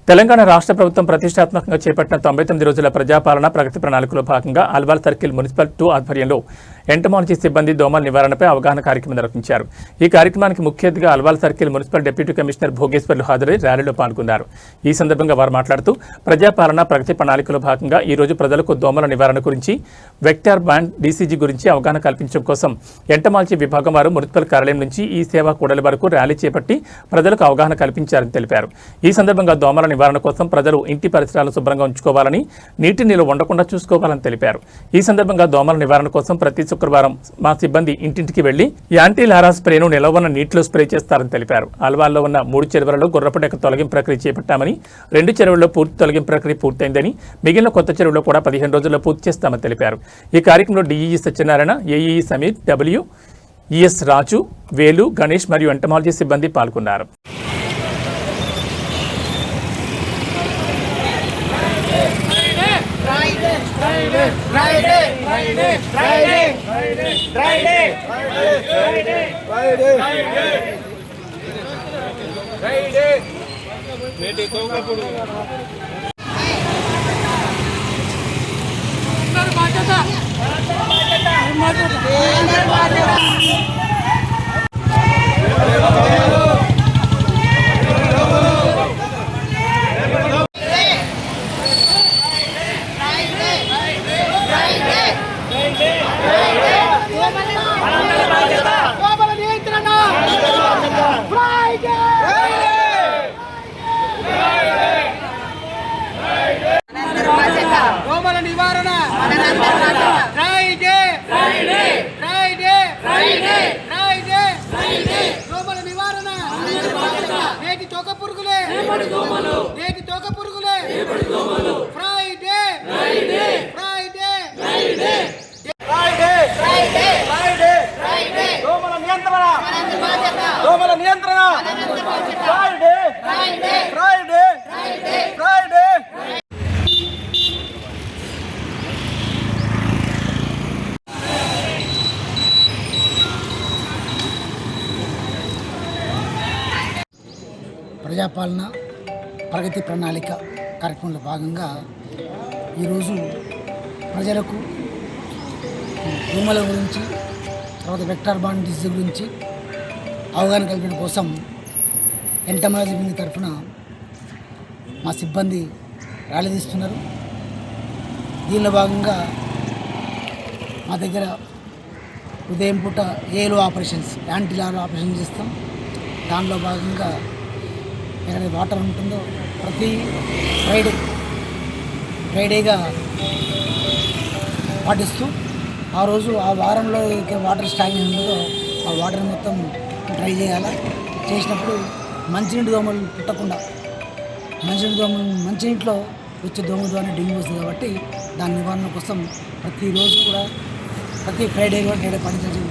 తెలంగాణ రాష్ట్ర ప్రభుత్వం ప్రతిష్టాత్మకంగా చేపట్టిన 99 రోజుల ప్రజాపాలన ప్రగతి ప్రణాళికలో భాగంగా అల్వాల్ సర్కిల్ మున్సిపల్ 2 ఆధ్వర్యంలో ఎంటమాలజీ సిబ్బంది దోమల నివారణపై అవగాహన కార్యక్రమం నిర్వహించారు. ఈ కార్యక్రమానికి ముఖ్య అతిథిగా Alwal circle municipal deputy commissioner Bhogeshwarlu హాజరై ర్యాలీలో పాల్గొన్నారు. ఈ సందర్భంగా వారు మాట్లాడుతూ ప్రజాపాలన ప్రగతి ప్రణాళికలో భాగంగా ఈ రోజు ప్రజలకు దోమల నివారణ గురించి వెక్టార్ బ్యాండ్ డీసీజీ గురించి అవగాహన కల్పించడం కోసం ఎంటమాలజీ విభాగం వారు మున్సిపల్ కార్యాలయం నుంచి ఈ సేవా కూడలి వరకు ర్యాలీ చేపట్టి ప్రజలకు అవగాహన కల్పించారని తెలిపారు. ఈ సందర్భంగా దోమల నివారణ కోసం ప్రజలు ఇంటి పరిసరాలను శుభ్రంగా ఉంచుకోవాలని, నీటి నిల్వ ఉండకుండా చూసుకోవాలని తెలిపారు. ఈ సందర్భంగా దోమల నివారణ కోసం ప్రతి శుక్రవారం మా సిబ్బంది ఇంటింటికి వెళ్లి యాంటీ లారా స్ప్రేను నిలవన్న నీటిలో స్ప్రే చేస్తారని తెలిపారు. అల్వాల్లో ఉన్న 3 చెరువులలో గుర్రపు డెక్క తొలగింపు ప్రక్రియ చేపట్టామని, 2 చెరువుల్లో పూర్తి తొలగింపు ప్రక్రియ పూర్తయిందని, మిగిలిన కొత్త చెరువులో కూడా 15 రోజుల్లో పూర్తి చేస్తామని తెలిపారు. ఈ కార్యక్రమంలో DEE Satyanarayana, AEE Sameer, ES Raju, Velu, Ganesh మరియు ఎంటమాలజీ సిబ్బంది పాల్గొన్నారు. దోమల నివారణ దోమల నివారణ నేటి తోక పురుగులే ఫ్రైడే దోమల నియంత్రణ ఫ్రైడే ప్రజాపాలన ప్రగతి ప్రణాళిక కార్యక్రమంలో భాగంగా ఈరోజు ప్రజలకు దోమల గురించి, తర్వాత వెక్టార్ బాండ్ డిసీజ్ గురించి అవగాహన కల్పించడం కోసం ఎంటమాలజీ వింగ్ తరఫున మా సిబ్బంది ర్యాలీ తీస్తున్నారు. దీనిలో భాగంగా మా దగ్గర ఉదయం పూట ఏలో ఆపరేషన్స్, యాంటీ లారా ఆపరేషన్ చేస్తాం. దానిలో భాగంగా ఎక్కడ వాటర్ ఉంటుందో ప్రతి ఫ్రైడేగా పాటిస్తూ ఆ రోజు ఆ వారంలో వాటర్ స్టాగ్నెంట్ ఉందో ఆ వాటర్ మొత్తం డ్రై చేయాలి. చేసినప్పుడు మంచినీటి దోమలు పుట్టకుండా, మంచినీటిలో వచ్చే దోమ ద్వారా డెంగ్యూ వస్తుంది కాబట్టి దాని నివారణ కోసం ప్రతిరోజు కూడా ప్రతి ఫ్రైడే పాటించాల్సి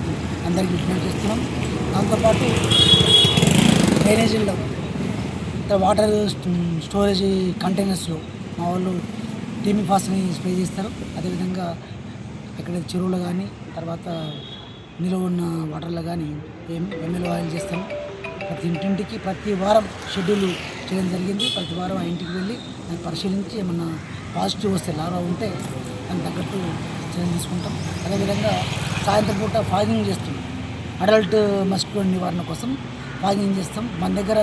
అందరికీ విజ్ఞప్తి చేస్తున్నాం. దాంతోపాటు డ్రైనేజీల్లో వాటర్ స్టోరేజ్ కంటైనర్స్లో మా వాళ్ళు టీమిఫాస్ని స్ప్రే చేస్తారు. అదేవిధంగా ఎక్కడైతే చెరువులు కానీ, తర్వాత నిలువ ఉన్న వాటర్లో కానీ ఎంఎల్ ఆయిల్ చేస్తాం. ప్రతి ఇంటింటికి ప్రతి వారం షెడ్యూల్ చేయడం జరిగింది. ప్రతి వారం ఆ ఇంటికి వెళ్ళి దాన్ని పరిశీలించి ఏమన్నా పాజిటివ్ వస్తే లారా ఉంటే దానికి తగ్గట్టు చర్యలు తీసుకుంటాం. అదేవిధంగా సాయంత్రం పూట ఫాగింగ్ చేస్తున్నాం. అడల్ట్ మస్కిటో నివారణ కోసం ఫాగింగ్ చేస్తాం. మన దగ్గర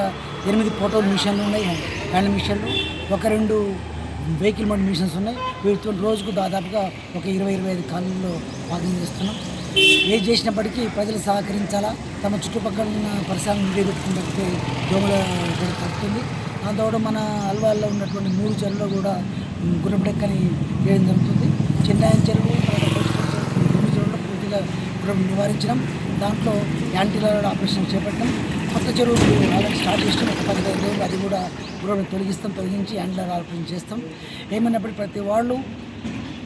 8 పోర్టబుల్ మిషన్లు ఉన్నాయి, హ్యాండ్ మిషన్లు, 1-2 వెహికల్ మోడ్ మిషన్స్ ఉన్నాయి. వీటితో రోజుకు దాదాపుగా ఒక 20-25 కాలనీల్లో ఫాగింగ్ చేస్తున్నాం. ఏది చేసినప్పటికీ ప్రజలు సహకరించాలా, తమ చుట్టుపక్కల ఉన్న పరిసరాలను నిలబెట్టుకుంటే దోమల తగ్గుతుంది. దాంతో మన అల్వాల్లో ఉన్నటువంటి 3 చెరువులో కూడా గుర్రపు డెక్కని వేయడం జరుగుతుంది. చిన్నాయన చెరువు, 2 చెరువులో పూర్తిగా గుర్రం నివారించడం, దాంట్లో యాంటీ లారా ఆపరేషన్ చేపట్టడం. కొత్త చెరువు ఆల్రెడీ స్టార్ట్ చేస్తాం. ఒక 15 రోజులు అది కూడా గుర్రం తొలగించి యాంటీ లారా ఆపరేషన్ చేస్తాం. ఏమైనప్పటికీ ప్రతి వాళ్ళు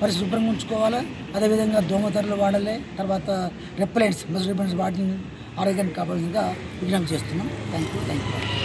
పరిశుభ్రంగా ఉంచుకోవాలి. అదేవిధంగా దోమతెరలు వాడాలి. తర్వాత రెప్లెంట్స్, వాటిని ఆరోగ్యాన్ని కాపాడుగా విజ్ఞప్తి చేస్తున్నాం. Thank you.